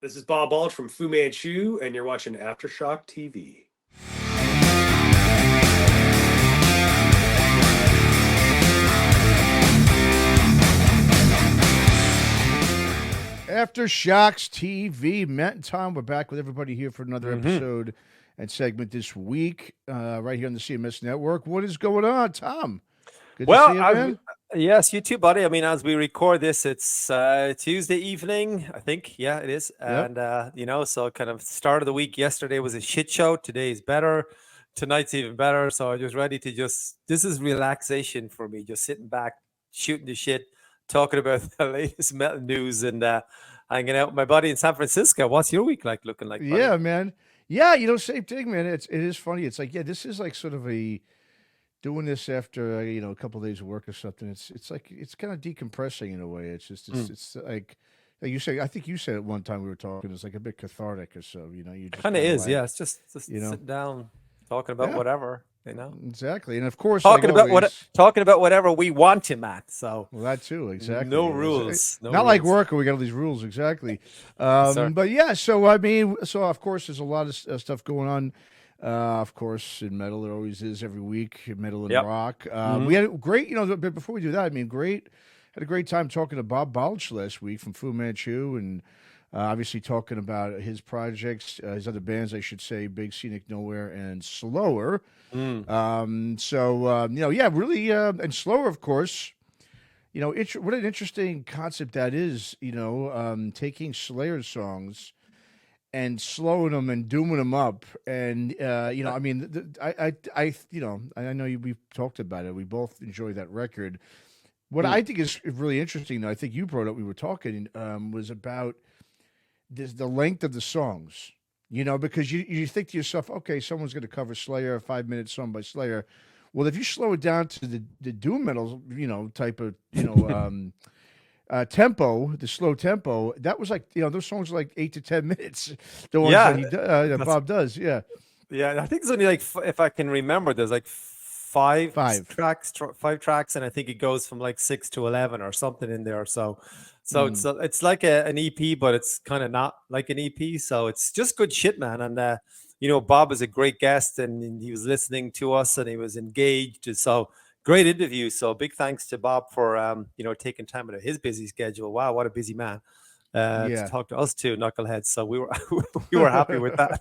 This is Bob Balch from Fu Manchu, and you're watching Aftershock TV. Aftershocks TV. Matt and Tom, we're back with everybody here for another episode and segment this week, right here on the CMS Network. What is going on, Tom? Good to see you, man. Yes, you too, buddy. I mean, as we record this, it's Tuesday evening, I think. Yeah, it is. And, so kind of start of the week. Yesterday was a shit show. Today's better. Tonight's even better. So I'm just ready to this is relaxation for me, just sitting back, shooting the shit, talking about the latest metal news and hanging out with my buddy in San Francisco. What's your week looking like, buddy? Yeah, man. Yeah, same thing, man. It is funny. It's like, this is like sort of doing this after a couple of days of work or something. It's like it's kind of decompressing in a way. It's just it's like you say. I think you said it one time we were talking. It's like a bit cathartic or so. You just kind of is. Yeah, it's just sitting down talking about whatever. Exactly, and of course talking about whatever we want to, Matt. So that too, exactly. No rules. Not like work where we got all these rules, exactly. But yeah, so of course there's a lot of stuff going on. Of course, in metal, there always is every week. Metal and rock. We had a great, but before we do that, had a great time talking to Bob Balch last week from Fu Manchu, and obviously talking about his projects, his other bands, I should say, Big Scenic Nowhere and Slower. Really, and Slower, of course. What an interesting concept that is. Taking Slayer songs and slowing them and dooming them up, and I know we've talked about it. We both enjoy that record. What I think is really interesting, though, I think you brought up. We were talking was about the length of the songs. Because you think to yourself, okay, someone's going to cover Slayer, a 5-minute song by Slayer. Well, if you slow it down to the doom metal, type of tempo, the slow tempo, that was like, those songs are like 8 to 10 minutes. The ones that Bob does. Yeah. Yeah. I think it's only like, if I can remember, there's like five tracks. And I think it goes from like 6 to 11 or something in there. So it's like an EP, but it's kind of not like an EP. So it's just good shit, man. And, Bob is a great guest and he was listening to us and he was engaged. So great interview. So big thanks to Bob for, taking time out of his busy schedule. Wow, what a busy man to talk to us two knuckleheads. So we were happy with that.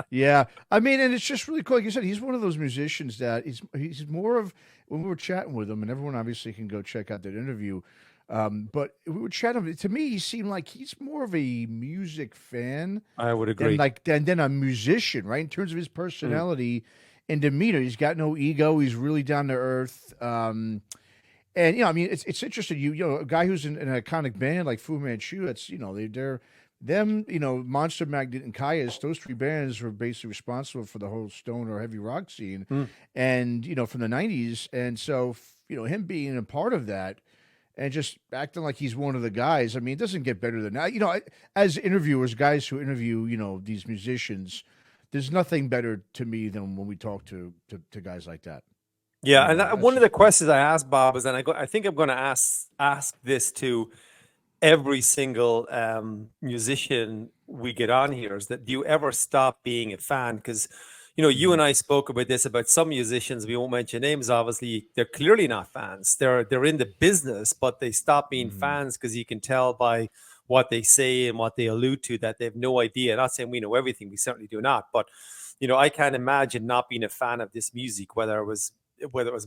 Yeah. I mean, and it's just really cool. Like you said, he's one of those musicians that he's more of, when we were chatting with him, and everyone obviously can go check out that interview. But we were chatting, to me, he seemed like he's more of a music fan. I would agree. Than a musician, right? In terms of his personality and demeanor, he's got no ego. He's really down to earth. And it's interesting. A guy who's in an iconic band like Fu Manchu. It's Monster Magnet and Caius. Those three bands were basically responsible for the whole stone or heavy rock scene, and from the '90s. And so him being a part of that and just acting like he's one of the guys. I mean, it doesn't get better than that. As interviewers, guys who interview these musicians. There's nothing better to me than when we talk to guys like that. Yeah, and one of the questions I asked Bob is, and I think I'm going to ask this to every single musician we get on here, is that do you ever stop being a fan? Because you and I spoke about this, about some musicians, we won't mention names, obviously, they're clearly not fans. They're in the business, but they stop being fans because you can tell by what they say and what they allude to that they have no idea. Not saying we know everything, we certainly do not, but I can't imagine not being a fan of this music, whether it was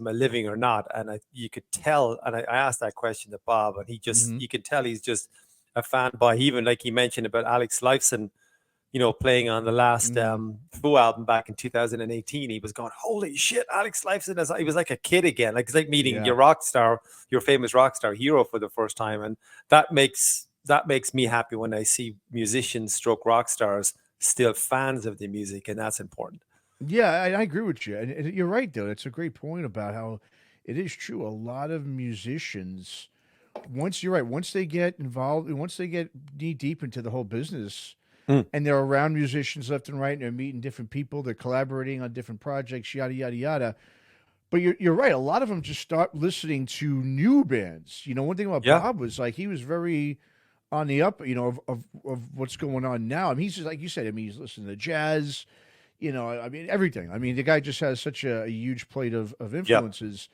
my living or not. And you could tell, and I asked that question to Bob, and he just you can tell he's just a fan by, even like he mentioned about Alex Lifeson, playing on the last Foo album back in 2018. He was going, holy shit, Alex Lifeson. He was like a kid again. Like it's like meeting your rock star, your famous rock star hero for the first time. And that makes me happy when I see musicians stroke rock stars still fans of the music, and that's important. Yeah, I agree with you. And you're right, though. It's a great point about how it is true. A lot of musicians, once they get involved, once they get knee deep into the whole business, and they're around musicians left and right, and they're meeting different people, they're collaborating on different projects, yada, yada, yada. But you're right. A lot of them just start listening to new bands. One thing about Bob was like he was very on the up, of what's going on now. I mean, he's just, like you said, I mean, he's listening to jazz, I mean, everything. I mean, the guy just has such a huge plate of influences.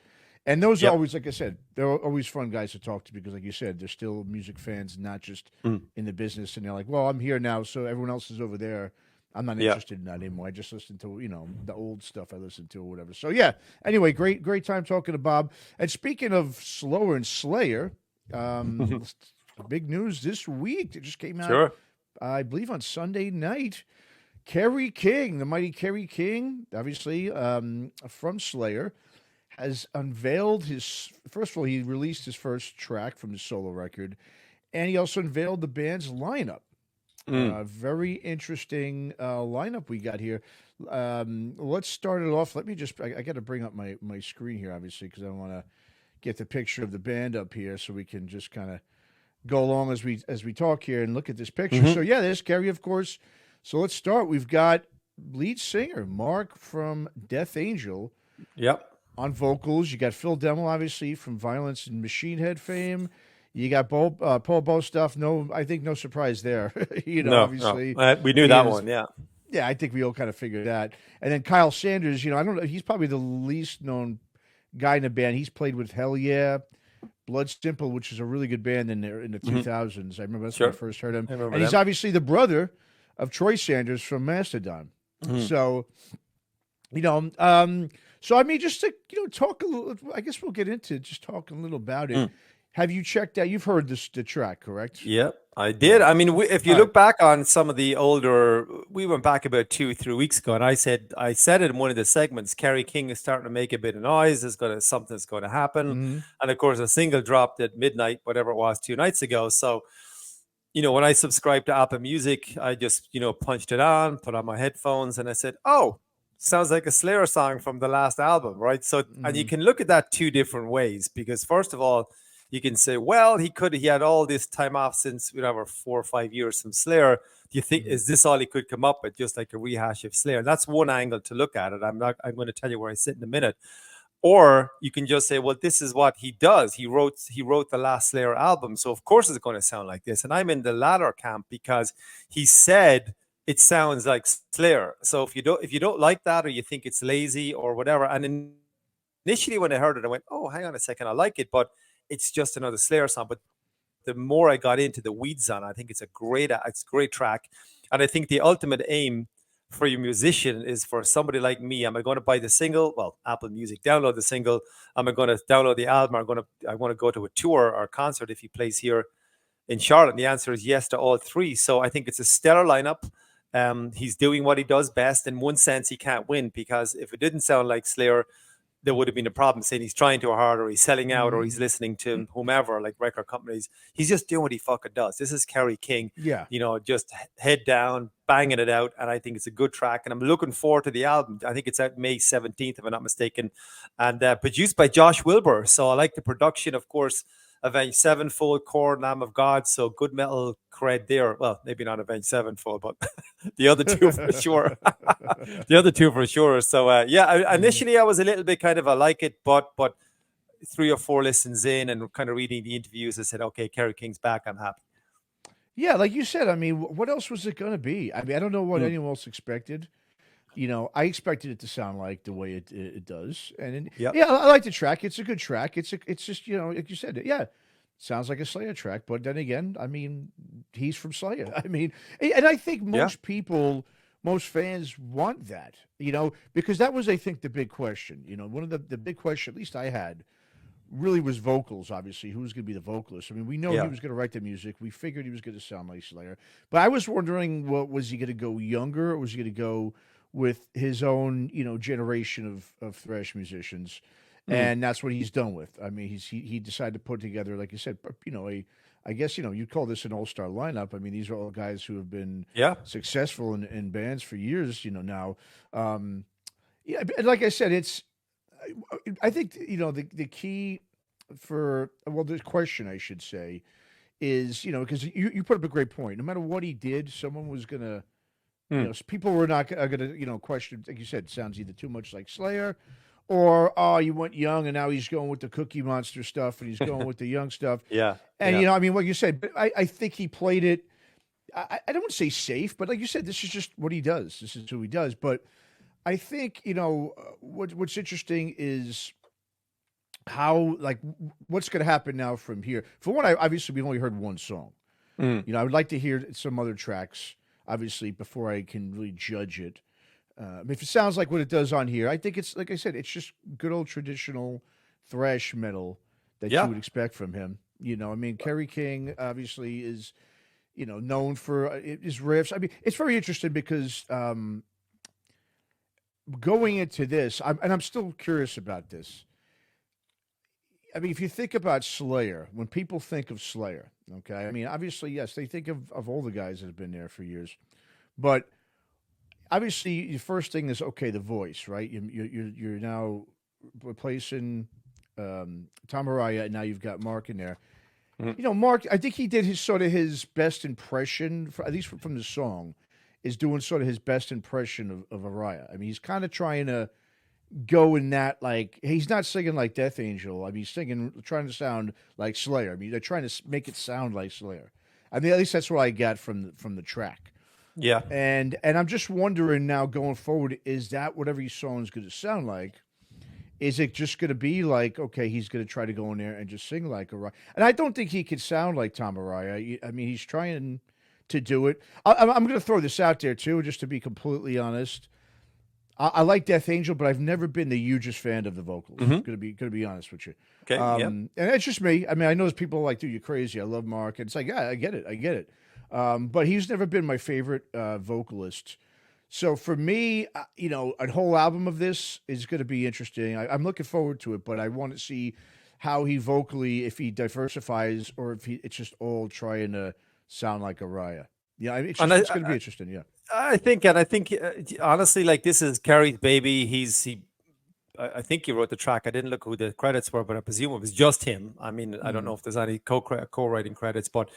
And those are always, like I said, they're always fun guys to talk to because, like you said, they're still music fans, not just in the business. And they're like, well, I'm here now, so everyone else is over there. I'm not interested in that anymore. I just listen to, the old stuff I listened to or whatever. So, yeah. Anyway, great time talking to Bob. And speaking of Slower and Slayer, big news this week. It just came out, I believe, on Sunday night. Kerry King, the mighty Kerry King, obviously from Slayer, has unveiled first of all, he released his first track from his solo record, and he also unveiled the band's lineup. Very interesting lineup we got here. Let's start it off. Let me I got to bring up my screen here, obviously, because I want to get the picture of the band up here so we can just kind of go along as we talk here and look at this picture. So, yeah, there's Kerry, of course. So let's start. We've got lead singer Mark from Death Angel. Yep. On vocals, you got Phil Demmel, obviously, from Violence and Machine Head fame. You got Paul Bostuff. I think no surprise there. Obviously. No. We knew that one, yeah. Yeah, I think we all kind of figured that. And then Kyle Sanders, I don't know, he's probably the least known guy in the band. He's played with Hell Yeah, Blood Simple, which is a really good band in the 2000s. I remember that's when I first heard him. And he's obviously the brother of Troy Sanders from Mastodon. So, so I mean, just to talk a little. I guess we'll get into just talking a little about it. Have you checked out? You've heard the track, correct? Yep, I did. I mean, if you look back on some of the older, we went back about 2-3 weeks ago, and I said in one of the segments, Kerry King is starting to make a bit of noise. Something's going to happen, and of course, a single dropped at midnight, whatever it was, 2 nights ago. So, when I subscribed to Apple Music, I just punched it on, put on my headphones, and I said, "Oh, sounds like a Slayer song from the last album," right? So, and you can look at that 2 different ways, because first of all, you can say, well, he had all this time off since 4 or 5 years from Slayer. Do you think, is this all he could come up with, just like a rehash of Slayer? And that's one angle to look at it. I'm going to tell you where I sit in a minute. Or you can just say, well, this is what he does. He wrote the last Slayer album, so of course it's going to sound like this. And I'm in the latter camp because he said it sounds like Slayer. So if you don't like that, or you think it's lazy or whatever, and initially when I heard it, I went, oh, hang on a second, I like it, but it's just another Slayer song. But the more I got into the weeds on, I think it's a great track. And I think the ultimate aim for your musician is for somebody like me. Am I going to buy the single? Well, Apple Music, download the single. Am I going to download the album? I want to go to a tour or concert if he plays here in Charlotte? And the answer is yes to all 3. So I think it's a stellar lineup. He's doing what he does best. In one sense, he can't win, because if it didn't sound like Slayer, there would have been a problem saying he's trying too hard, or he's selling out, or he's listening to whomever, like record companies. He's just doing what he fucking does. This is Kerry King. Yeah. Just head down, banging it out. And I think it's a good track. And I'm looking forward to the album. I think it's out May 17th, if I'm not mistaken. And produced by Josh Wilbur. So I like the production, of course. Avenged Sevenfold, Core, Lamb of God. So good metal cred there. Well, maybe not Avenged Sevenfold, but the other 2 for sure. The other 2 for sure. So initially I was a little bit kind of, I like it, but 3 or 4 listens in and kind of reading the interviews, I said, okay, Kerry King's back. I'm happy. Yeah, like you said, I mean, what else was it going to be? I mean, I don't know what anyone else expected. I expected it to sound like the way it does, and I like the track. It's a good track. It's just like you said, sounds like a Slayer track. But then again, I mean, he's from Slayer. I mean, and I think most people, most fans want that, because that was, I think, the big question. One of the big question, at least I had, really was vocals. Obviously, who's going to be the vocalist? I mean, we know he was going to write the music. We figured he was going to sound like Slayer, but I was wondering, was he going to go younger, or was he going to go with his own, generation of thrash musicians, and that's what he's done with. I mean, he decided to put together, like you said, I guess you'd call this an all-star lineup. I mean, these are all guys who have been successful in bands for years, now. Like I said, I think the key the question, I should say, is because you put up a great point. No matter what he did, someone was gonna. People were not going to, question, like you said, sounds either too much like Slayer, or oh, you went young and now he's going with the Cookie Monster stuff and he's going with the young stuff. Yeah. And yeah. I mean, what you said, but I think he played it. I don't want to say safe, but like you said, this is just what he does. This is who he does. But I think what's interesting is how what's going to happen now from here. For one, obviously we only heard one song. I would like to hear some other tracks, obviously, before I can really judge it. If it sounds like what it does on here, I think it's, like I said, it's just good old traditional thrash metal that you would expect from him. I mean, Kerry King obviously is, known for his riffs. I mean, it's very interesting because going into this, I'm still curious about this. I mean, if you think about Slayer, when people think of Slayer, okay, I mean, obviously, yes, they think of all the guys that have been there for years, but obviously, the first thing is the voice, right? You're now replacing Tom Araya, and now you've got Mark in there. Mark, I think he did his best impression, at least from the song, is doing sort of his best impression of Araya. I mean, he's kind of trying to go in that, he's not singing like Death Angel. I mean, he's trying to sound like Slayer. I mean, they're trying to make it sound like Slayer. I mean, at least that's what I got from the track. Yeah. And I'm just wondering now going forward, is that whatever his song is going to sound like? Is it just going to be like, okay, he's going to try to go in there and just sing like Araya? And I don't think he could sound like Tom Araya. I mean, he's trying to do it. I'm going to throw this out there too, just to be completely honest. I like Death Angel, but I've never been the hugest fan of the vocals. I'm going to be honest with you. Okay. And it's just me. I mean, I know there's people like, dude, you're crazy. I love Mark. And it's like, yeah, I get it. But he's never been my favorite vocalist. So for me, a whole album of this is going to be interesting. I'm looking forward to it, but I want to see how he vocally, if he diversifies or if it's just all trying to sound like Araya. Yeah, it's going to be interesting. Yeah, I think honestly, this is Kerry's baby. I think he wrote the track. I didn't look who the credits were, but I presume it was just him. I mean, I don't know if there's any co-writing credits, but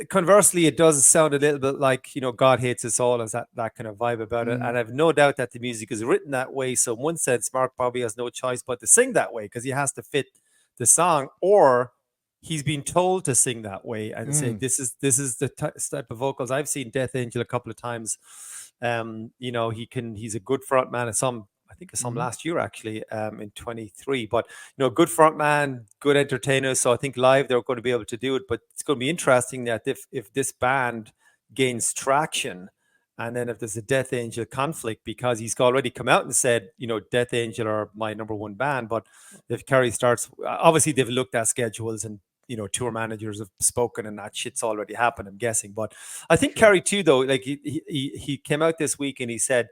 conversely, it does sound a little bit like, God Hates Us All, as that kind of vibe about it. And I've no doubt that the music is written that way. So in one sense, Mark probably has no choice but to sing that way because he has to fit the song, or he's been told to sing that way and say, this is the type of vocals. I've seen Death Angel a couple of times. He's a good front man. I think it's some last year actually, in 23. But good front man, good entertainer. So I think live they're going to be able to do it. But it's going to be interesting that if this band gains traction, and then if there's a Death Angel conflict, because he's already come out and said, Death Angel are my number one band. But if Kerry starts, obviously they've looked at schedules and tour managers have spoken, and that shit's already happened, I'm guessing. But I think Kerry too, though, he came out this week and he said,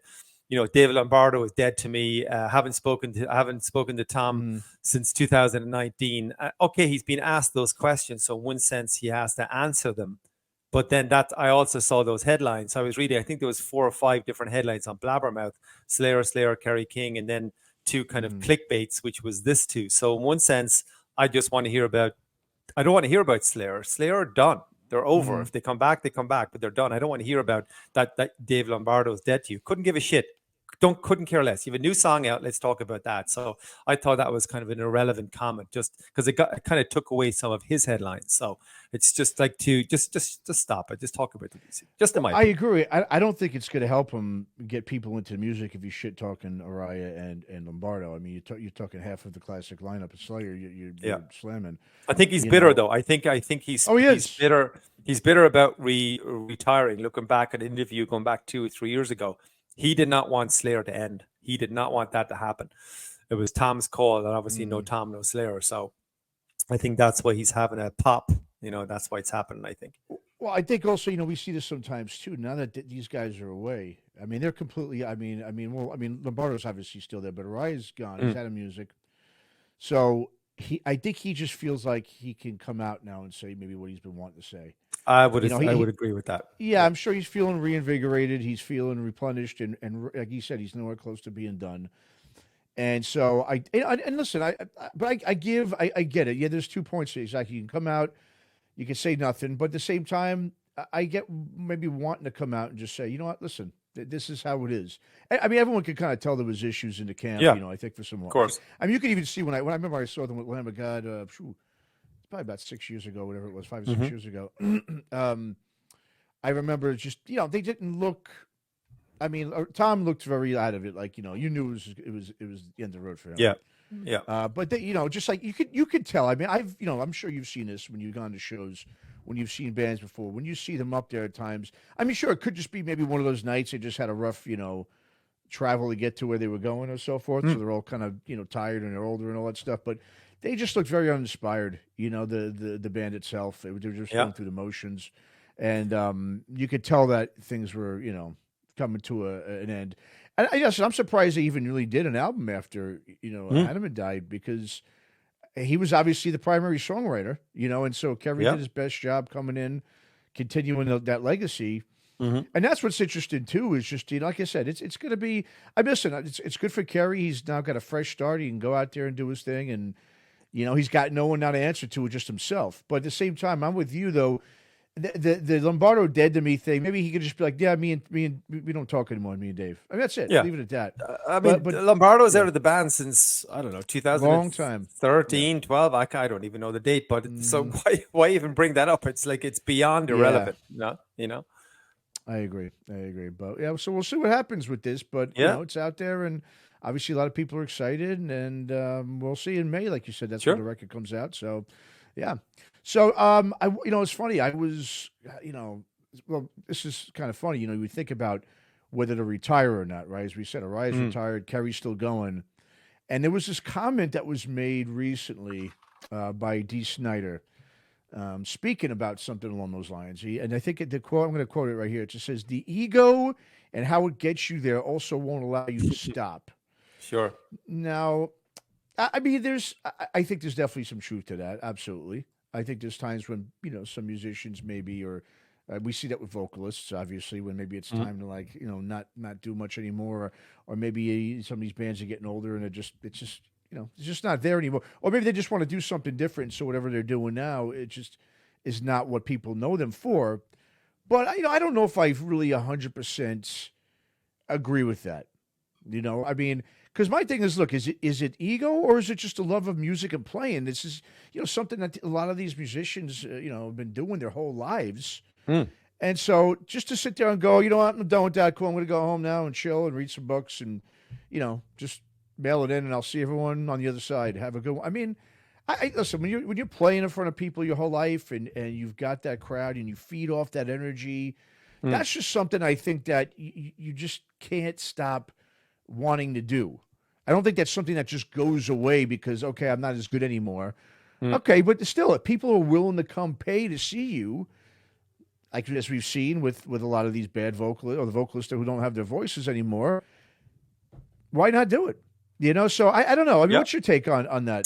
David Lombardo is dead to me. I haven't spoken to Tom since 2019. Okay, he's been asked those questions, so in one sense he has to answer them. But then I also saw those headlines. I was reading, I think there was 4 or 5 different headlines on Blabbermouth: Slayer, Kerry King, and then 2 kind of clickbaits, which was this too. So in one sense, I don't want to hear about Slayer. Slayer are done. They're over. If they come back, they come back, but they're done. I don't want to hear about that Dave Lombardo is dead to you. Couldn't give a shit. Couldn't care less. You have a new song out. Let's talk about that. So I thought that was kind of an irrelevant comment, just because it kind of took away some of his headlines. So it's just like to just stop it. Just talk about the music. Just in my I agree. I don't think it's going to help him get people into music if you shit talking Araya and Lombardo. I mean, you're talking half of the classic lineup of Slayer. You're slamming. I think he's bitter though. I think he's he's bitter. He's bitter about retiring. Looking back at an interview going back 2 or 3 years ago. He did not want Slayer to end. He did not want that to happen. It was Tom's call, and obviously no Tom, no Slayer. So I think that's why he's having a pop. That's why it's happening, I think. Well, I think also, we see this sometimes too. Now that these guys are away, I mean, they're completely. I mean, Lombardo's obviously still there, but Araya's gone. He's out of music, so I think he just feels like he can come out now and say maybe what he's been wanting to say. I would agree with that. Yeah, I'm sure he's feeling reinvigorated. He's feeling replenished, and like you said, he's nowhere close to being done. And so and listen, I get it. Yeah, there's 2 points here. Exactly. You can come out, you can say nothing, but at the same time, I get maybe wanting to come out and just say, you know what, listen, This is how it is. I mean, everyone could kind of tell there was issues in the camp. Yeah, You know, I think for some. of course. I mean, you could even see when I remember I saw them with Lamb of God. It's probably about 6 years ago, whatever it was, 5 or 6 years ago. I remember just they didn't look. I mean, Tom looked very out of it. Like you knew it was the end of the road for him. Yeah, yeah. But they, just like you could tell. I mean, I'm sure you've seen this when you've gone to shows, when you've seen bands before, when you see them up there at times. I mean, sure, it could just be maybe one of those nights they just had a rough, travel to get to where they were going or so forth. So they're all kind of, tired and they're older and all that stuff. But they just looked very uninspired. The band itself, they were just going through the motions, and you could tell that things were, coming to an end. And I'm surprised they even really did an album after Adam had died, because he was obviously the primary songwriter, and so Kerry did his best job coming in, continuing that legacy. And that's what's interesting too, is just like I said, it's going to be. It's good for Kerry. He's now got a fresh start. He can go out there and do his thing, and he's got no one now to answer to, just himself. But at the same time, I'm with you though. The Lombardo dead to me thing, maybe he could just be like, yeah, me and we don't talk anymore, me and Dave. I mean, that's it. Yeah. Leave it at that. I mean, but Lombardo's out of the band since, I don't know, 2000. Long time. 13, 12. I don't even know the date, but so why even bring that up? It's like it's beyond irrelevant. No, I agree. But yeah, so we'll see what happens with this. But it's out there, and obviously a lot of people are excited, and we'll see in May, like you said. That's when the record comes out. So yeah. So it's funny. I was, well, this is kind of funny. You would think about whether to retire or not, right? As we said, Ariah's retired, Kerry's still going, and there was this comment that was made recently by Dee Snider, speaking about something along those lines. And I think the quote, I'm going to quote it right here. It just says, "The ego and how it gets you there also won't allow you to stop." Sure. Now, I mean, I think there's definitely some truth to that. Absolutely. I think there's times when, some musicians maybe, or we see that with vocalists, obviously, when maybe it's time to not do much anymore, or maybe some of these bands are getting older and it's just not there anymore. Or maybe they just want to do something different. So whatever they're doing now, it just is not what people know them for. But, I don't know if I really 100% agree with that. I mean, because my thing is, look, is it ego, or is it just a love of music and playing? This is, something that a lot of these musicians, have been doing their whole lives. And so just to sit there and go, what, I'm done with that. Cool. I'm going to go home now and chill and read some books and, just mail it in, and I'll see everyone on the other side. Have a good one. I mean, I listen, when you're playing in front of people your whole life, and you've got that crowd and you feed off that energy, that's just something I think that you just can't stop wanting to do. I don't think that's something that just goes away because, okay, I'm not as good anymore. Okay, but still, if people are willing to come pay to see you, like as we've seen with a lot of these bad vocalists, or the vocalists who don't have their voices anymore, why not do it? So I don't know. I mean, what's your take on that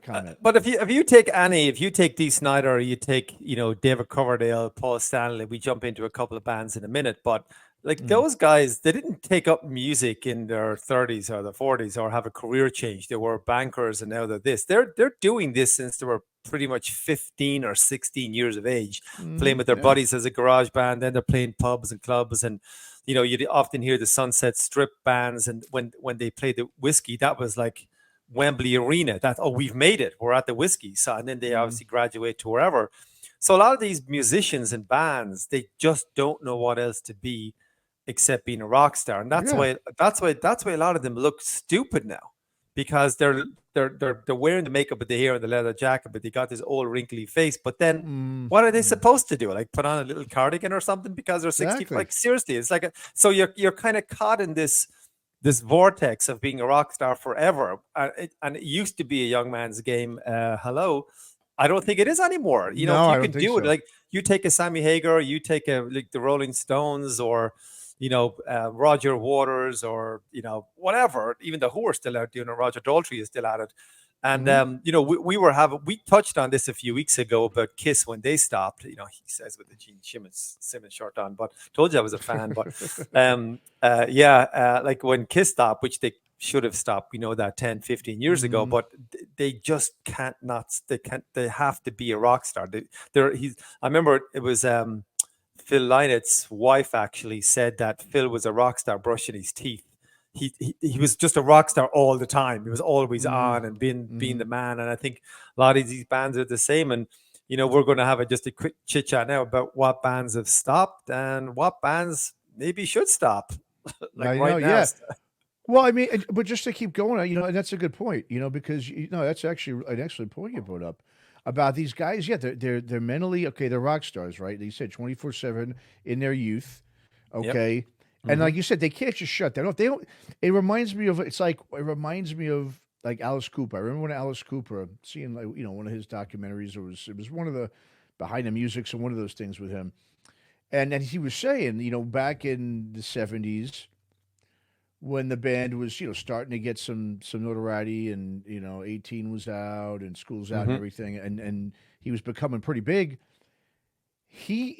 comment? But if you take Dee Snider, or you take David Coverdale, Paul Stanley, we jump into a couple of bands in a minute, but like those guys, they didn't take up music in their 30s or their 40s or have a career change. They were bankers, and now they're this. They're doing this since they were pretty much 15 or 16 years of age, playing with their buddies as a garage band. Then they're playing pubs and clubs, and you often hear the Sunset Strip bands. And when they played the Whiskey, that was like Wembley Arena. We've made it. We're at the Whiskey. So, and then they obviously graduate to wherever. So a lot of these musicians and bands, they just don't know what else to be except being a rock star. And that's why a lot of them look stupid now, because they're wearing the makeup with the hair and the leather jacket, but they got this old wrinkly face. But then what are they supposed to do? Like put on a little cardigan or something because they're 60? Exactly. Like seriously, it's like so you're kind of caught in this vortex of being a rock star forever. And it used to be a young man's game. Hello. I don't think it is anymore. You can do it. Like you take a Sammy Hagar, you take like the Rolling Stones, or Roger Waters, or whatever. Even the Who are still out doing it. Roger Daltrey is still at it. And we touched on this a few weeks ago about Kiss when they stopped. He says with the Gene Simmons shirt on, but told you I was a fan. But like when Kiss stopped, which they should have stopped, 10, 15 years ago, but they just can't not. They have to be a rock star. I remember it was Phil Lynott's wife actually said that Phil was a rock star brushing his teeth. He was just a rock star all the time. He was always on and being the man. And I think a lot of these bands are the same. And we're going to have just a quick chit chat now about what bands have stopped and what bands maybe should stop. Like right now. Yeah. Well, I mean, but just to keep going, and that's a good point, because that's actually an excellent point you brought up about these guys. Yeah, they're mentally okay. They're rock stars, right? They said 24/7 in their youth. Okay. Yep. And like you said, they can't just shut that off. They don't. It reminds me of like Alice Cooper. I remember when Alice Cooper, seeing one of his documentaries. It was one of the behind the music, and one of those things with him. And then he was saying, back in the 70s, when the band was, starting to get some notoriety, and 18 was out and School's out and everything, and he was becoming pretty big.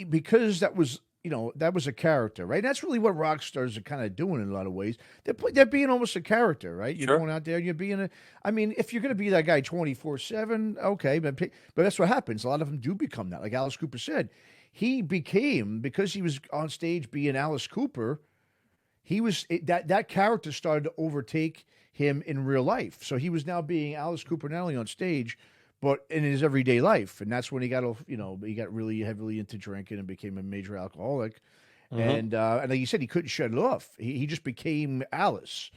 Because that was. That was a character, right? That's really what rock stars are kind of doing in a lot of ways. They're being almost a character, right? You're going out there and you're being I mean, if you're going to be that guy 24/7, okay, but that's what happens. A lot of them do become that. Like Alice Cooper said, he became, because he was on stage being Alice Cooper, that character started to overtake him in real life. So he was now being Alice Cooper not only on stage, but in his everyday life. And that's when he got really heavily into drinking and became a major alcoholic. And like you said, he couldn't shut it off. He just became Alice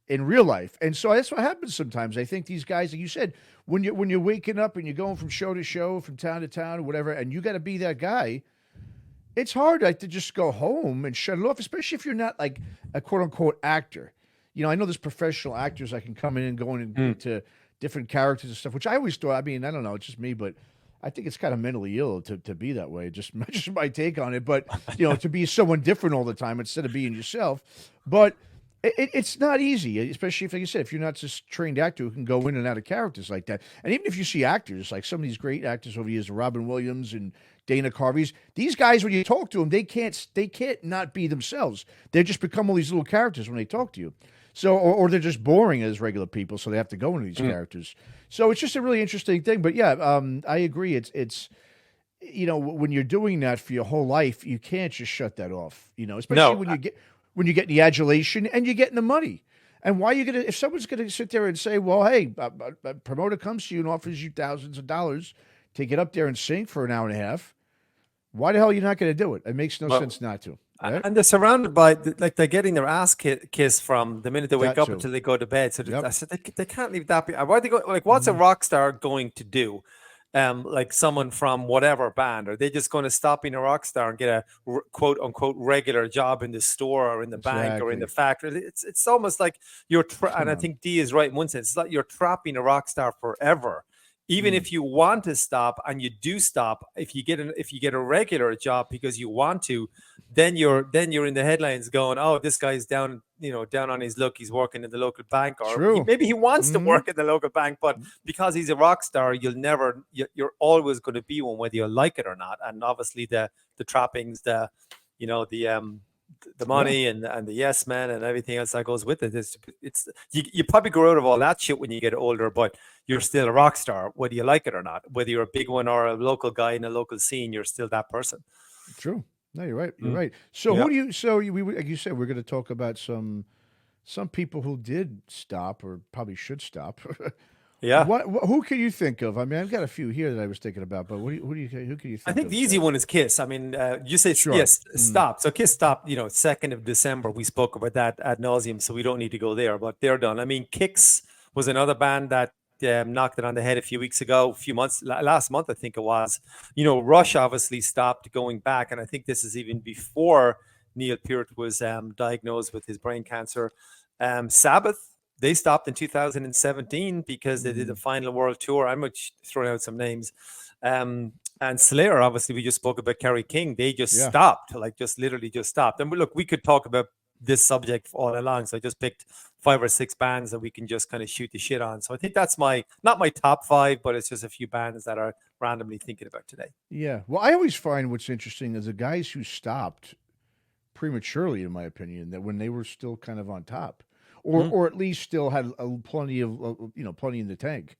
in real life. And so that's what happens sometimes. I think these guys, like you said, when you're waking up and you're going from show to show, from town to town, or whatever, and you got to be that guy, it's hard to just go home and shut it off, especially if you're not like a quote unquote actor. I know there's professional actors that can come in and go into different characters and stuff, which I always thought, I mean, I don't know, it's just me, but I think it's kind of mentally ill to be that way. Just my take on it. But, to be someone different all the time instead of being yourself. But it's not easy, especially if, like you said, if you're not just a trained actor who can go in and out of characters like that. And even if you see actors, like some of these great actors over the years, Robin Williams and Dana Carvey's, these guys, when you talk to them, they can't not be themselves. They just become all these little characters when they talk to you. So, or they're just boring as regular people, so they have to go into these characters. So it's just a really interesting thing. But yeah, I agree. It's when you're doing that for your whole life, you can't just shut that off. Especially when you get the adulation and you're getting the money. And why are you gonna? If someone's gonna sit there and say, "Well, hey, a promoter comes to you and offers you thousands of dollars to get up there and sing for an hour and a half," why the hell are you not going to do it? It makes no sense not to. Right? And they're surrounded by, they're getting their ass kissed from the minute they wake up until they go to bed. So I said, they can't leave that. Why they go? Like, what's a rock star going to do? Like someone from whatever band, are they just going to stop being a rock star and get a quote unquote regular job in the store or in the bank or in the factory? It's almost like and I think Dee is right in one sense. It's like you're trapping a rock star forever. Even if you want to stop and you do stop, if you get a regular job because you want to, then you're in the headlines going, "Oh, this guy's down on his luck. He's working in the local bank, or maybe he wants to work in the local bank, but because he's a rock star, you're always going to be one, whether you like it or not." And obviously, the trappings, the money and the yes man and everything else that goes with it. You probably grow out of all that shit when you get older, but you're still a rock star, whether you like it or not. Whether you're a big one or a local guy in a local scene, you're still that person. True. No, you're right. You're right. So like you said, we're going to talk about some people who did stop or probably should stop. Yeah. Who can you think of? I mean, I've got a few here that I was thinking about, but who can you think of? I think the easy one is Kiss. I mean, you say yes, stop. So Kiss stopped, 2nd of December. We spoke about that ad nauseum, so we don't need to go there, but they're done. I mean, Kix was another band that knocked it on the head a few months, last month, I think it was. Rush obviously stopped going back, and I think this is even before Neil Peart was diagnosed with his brain cancer. Sabbath, they stopped in 2017 because they did the final world tour. I'm throwing out some names. And Slayer, obviously, we just spoke about Kerry King. They just stopped, literally just stopped. And look, we could talk about this subject all along. So I just picked 5 or 6 bands that we can just kind of shoot the shit on. So I think that's not my top 5, but it's just a few bands that are randomly thinking about today. Yeah. Well, I always find what's interesting is the guys who stopped prematurely, in my opinion, that when they were still kind of on top. Or at least still had plenty in the tank.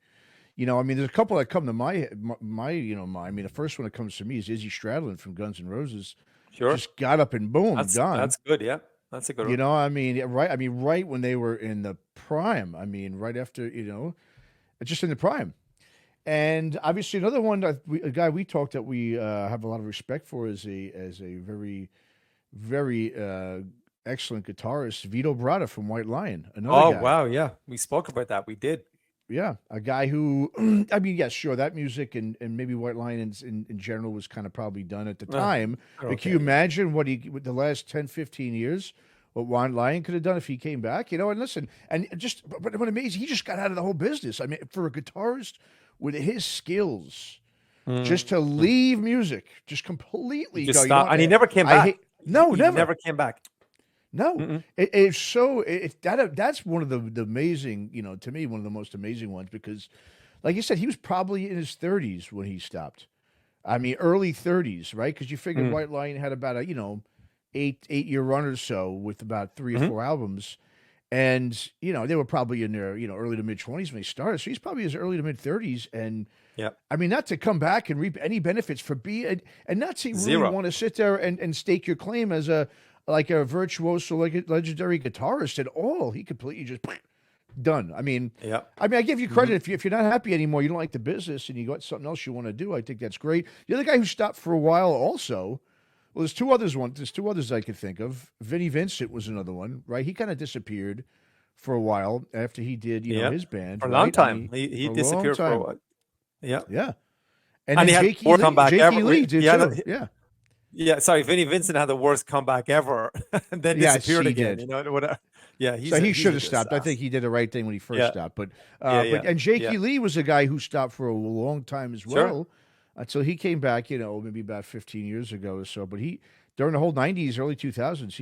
I mean, there's a couple that come to my mind. I mean, the first one that comes to me is Izzy Stradlin from Guns N' Roses. Sure. just got up and boom, gone. That's good. Yeah. That's a good one. You know, I mean, right. I mean, right when they were in the prime. I mean, right after, just in the prime. And obviously, another one, a guy we talked that we have a lot of respect for as a very, very excellent guitarist, Vito Bratta from White Lion. Another guy. Wow. Yeah. We spoke about that. We did. Yeah, a guy who, I mean, yes, sure, that music and maybe White Lion in general was kind of probably done at the time. Okay. But can you imagine with the last 10, 15 years, what White Lion could have done if he came back? And listen, and but what amazing, he just got out of the whole business. I mean, for a guitarist with his skills, just to leave music, just completely Just go. stop. And he never came back. He never came back. No, it's so that's one of the amazing, to me, one of the most amazing ones because, like you said, he was probably in his 30s when he stopped. I mean, early 30s, right? Because you figured White Lion had about a 8-year run or so with about 3 or 4 albums, and they were probably in their early to mid 20s when they started. So he's probably his early to mid 30s, and I mean, not to come back and reap any benefits for being and not to really want to sit there and stake your claim as a virtuoso, like a legendary guitarist at all. He completely just done. I mean, I give you credit if you're not happy anymore, you don't like the business, and you got something else you want to do. I think that's great. The other guy who stopped for a while also, well, there's two others I could think of. Vinnie Vincent was another one, right? He kind of disappeared for a while after he did, his band for a long time. He disappeared for a while. Yeah, yeah. And he had Jakey Lee did too. Yeah. Yeah, sorry, Vinnie Vincent had the worst comeback ever, and then disappeared again. Did. Whatever. Yeah, he should have stopped. I think he did the right thing when he first stopped. But and Jakey Lee was a guy who stopped for a long time as well, until he came back. Maybe about 15 years ago or so. But he during the whole 90s, early 2000s,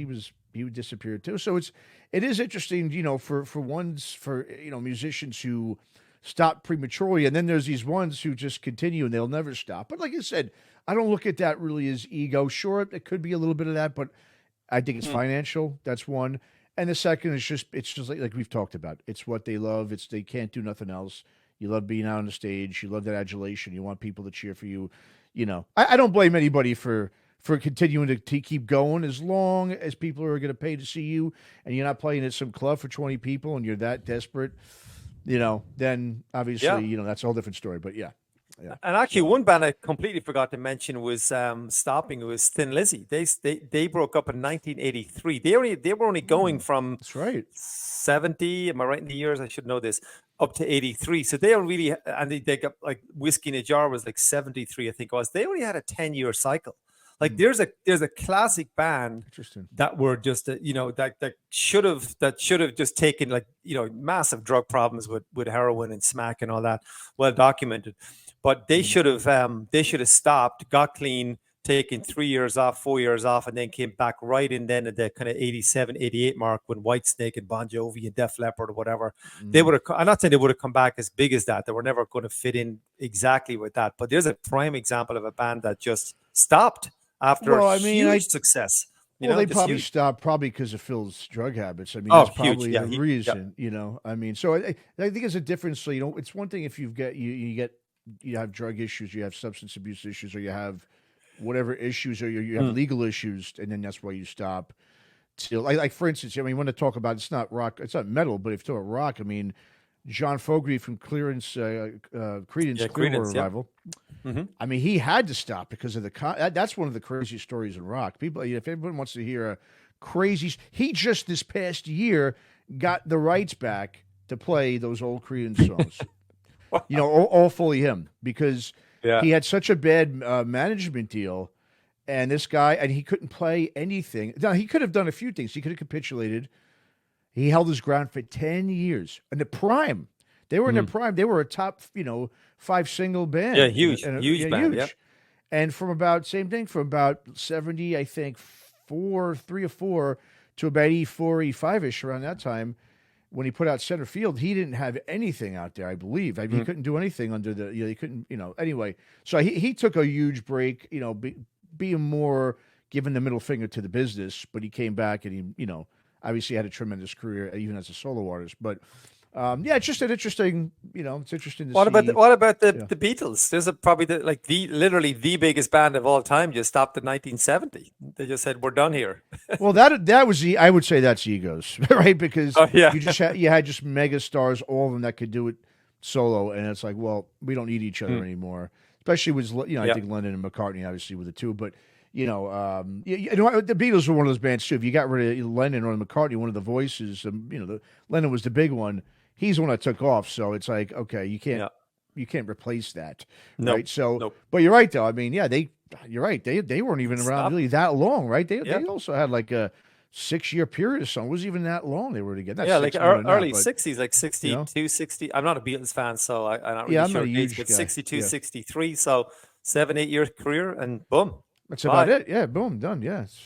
he would disappear too. So it is interesting, for musicians who stop prematurely, and then there's these ones who just continue and they'll never stop. But like I said, I don't look at that really as ego. Sure, it could be a little bit of that, but I think it's financial. That's one. And the second is it's just like we've talked about. It's what they love. They can't do nothing else. You love being out on the stage. You love that adulation. You want people to cheer for you. I don't blame anybody for continuing to keep going as long as people are going to pay to see you, and you're not playing at some club for 20 people and you're that desperate. Then obviously, that's a whole different story. But yeah. And actually, one band I completely forgot to mention was stopping. It was Thin Lizzy. They broke up in 1983. They were only going from that's right 70. Am I right in the years? I should know this. Up to 83. So they were really, and they got like Whiskey in a Jar was like 73, I think it was. They only had a 10-year cycle. Like there's a classic band that were just that should have just taken massive drug problems with heroin and smack and all that, well documented, but they should have stopped, got clean, taken 3 years off, 4 years off, and then came back right in then at the kind of 87, 88 mark when Whitesnake and Bon Jovi and Def Leppard or whatever, they would have. I'm not saying they would have come back as big as that. They were never going to fit in exactly with that. But there's a prime example of a band that just stopped after huge success. They probably stopped because of Phil's drug habits. I mean, that's probably the reason. I mean, so I think it's a difference. So it's one thing if you have drug issues, you have substance abuse issues, or you have whatever issues, or you have legal issues, and then that's why you stop. Till like for instance, I mean, when to talk about it's not rock, it's not metal, but if you talk about rock, I mean, John Fogerty from Creedence Clearwater Revival. I mean, he had to stop because of that's one of the crazy stories in rock. People, if everyone wants to hear a crazy, he just this past year got the rights back to play those old Creedence songs. All fully him because he had such a bad management deal, and this guy, and he couldn't play anything. Now he could have done a few things. He could have capitulated. He held his ground for 10 years. In the prime, they were in their prime. They were a top, 5 single band. Yeah, huge band. Yeah. And from about 70, I think 3 or 4 to about 84, 85-ish around that time, when he put out Center Field, he didn't have anything out there, I believe. I mean, he couldn't do anything under the, he couldn't, anyway. So he took a huge break, being more giving the middle finger to the business, but he came back and he, obviously had a tremendous career even as a solo artist. But Yeah, it's just an interesting, it's interesting to What see. about the Beatles? There's probably literally the biggest band of all time just stopped in 1970. They just said we're done here. Well, that was I would say that's egos, right? Because yeah. you had just mega stars, all of them that could do it solo, and it's like, well, we don't need each other anymore. Especially with I think Lennon and McCartney obviously were the two, but the Beatles were one of those bands too. If you got rid of Lennon or McCartney, one of the voices, Lennon was the big one. He's the one that took off, so it's like, okay, you can't replace that, right? So, but you're right though. I mean, you're right. They weren't even around really that long, right? They also had like a 6-year period or something. It wasn't even that long they were together. Like early 60s, like 62, 60. I'm not a Beatles fan, so I'm not really sure. I'm not a huge but guy. 62, 63. So 7-8 year career, and boom. That's about it. Yeah, boom, done. Yeah, it's